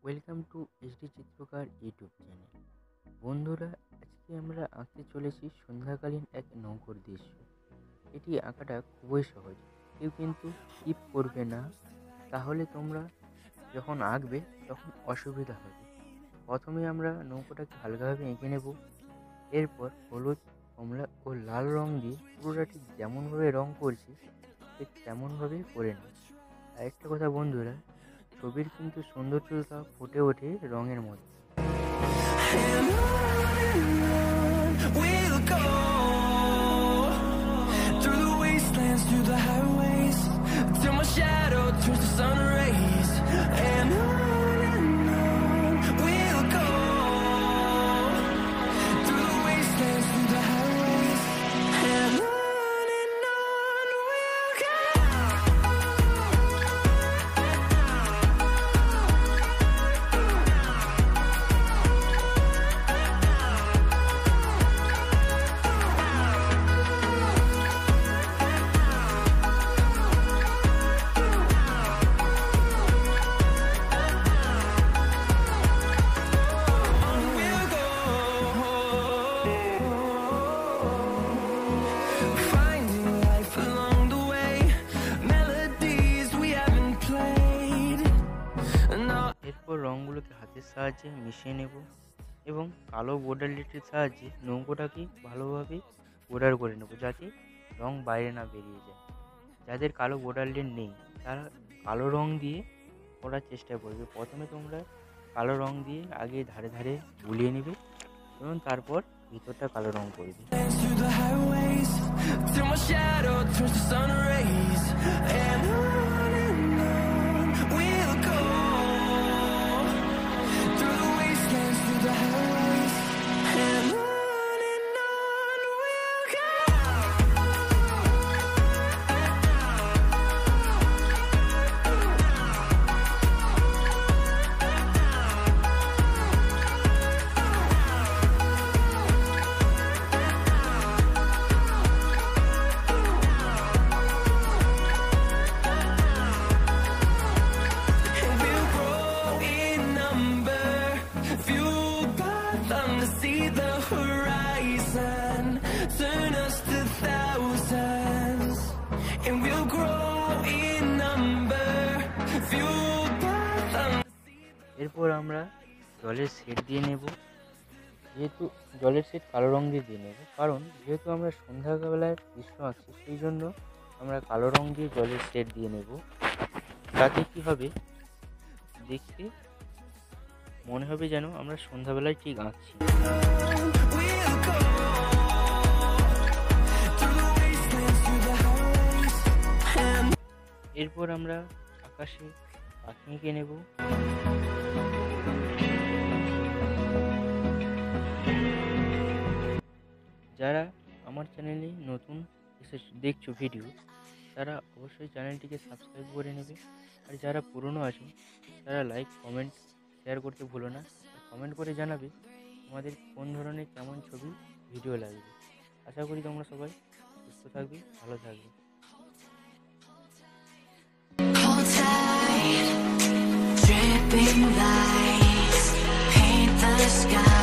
Welcome to HD Chitrakar YouTube channel. বন্ধুরা, আজকে আমরা আঁকতে চলেছি সন্ধ্যাকালীন এক নৌকোর দৃশ্য। এটি আঁকাটা খুবই সহজ, কেউ কিন্তু স্কিপ করবে না, তাহলে তোমরা যখন আঁকবে তখন অসুবিধা হবে। প্রথমে আমরা নৌকোটাকে হালকাভাবে এঁকে নেব, এরপর হলুদ, কমলা ও লাল রং দিয়ে পুরোটা ঠিক যেমনভাবে রং করছি ঠিক তেমনভাবেই করে নেব। আরেকটা কথা বন্ধুরা, ছবির কিন্তু সৌন্দর্যতা ফুটে ওঠে রঙের মধ্যে। এরপর রঙগুলোকে হাতের সাহায্যে মিশিয়ে নেব এবং কালো বর্ডার লিটের সাহায্যে নৌকোটাকে ভালোভাবে বর্ডার করে নেব, যাতে রং বাইরে না বেরিয়ে যায়। যাদের কালো বর্ডার লিট নেই তারা কালো রং দিয়ে করার চেষ্টা করবে। প্রথমে তোমরা কালো রং দিয়ে আগে ধারে ধারে বুলিয়ে নেবে এবং তারপর ভিতরটা কালো রং করবে। এরপর আমরা জলের শেড দিয়ে নেব। যেহেতু জলের শেড কালো রং দিয়ে নেব, কারণ যেহেতু আমরা সন্ধ্যাবেলায় দৃশ্য আঁকছি, সেই জন্য আমরা কালো রং দিয়ে জলের শেড দিয়ে নেব। তাতে কী হবে, দেখতে মনে হবে যেন আমরা সন্ধ্যাবেলায় ঠিক আঁকছি। এরপর আমরা আকাশে পাখি এঁকে নেব। যারা আমার চ্যানেলে নতুন দেখছো ভিডিও, তারা অবশ্যই চ্যানেলটিকে সাবস্ক্রাইব করে নেবে। আর যারা পুরনো আছো তারা লাইক, কমেন্ট, শেয়ার করতে ভুলো না। কমেন্ট করে জানাবে তোমাদের কোন ধরনের কেমন ছবি ভিডিও লাগবে। আশা করি তোমরা সবাই সুস্থ থাকবে, ভালো থাকবে। Dripping lights paint the sky.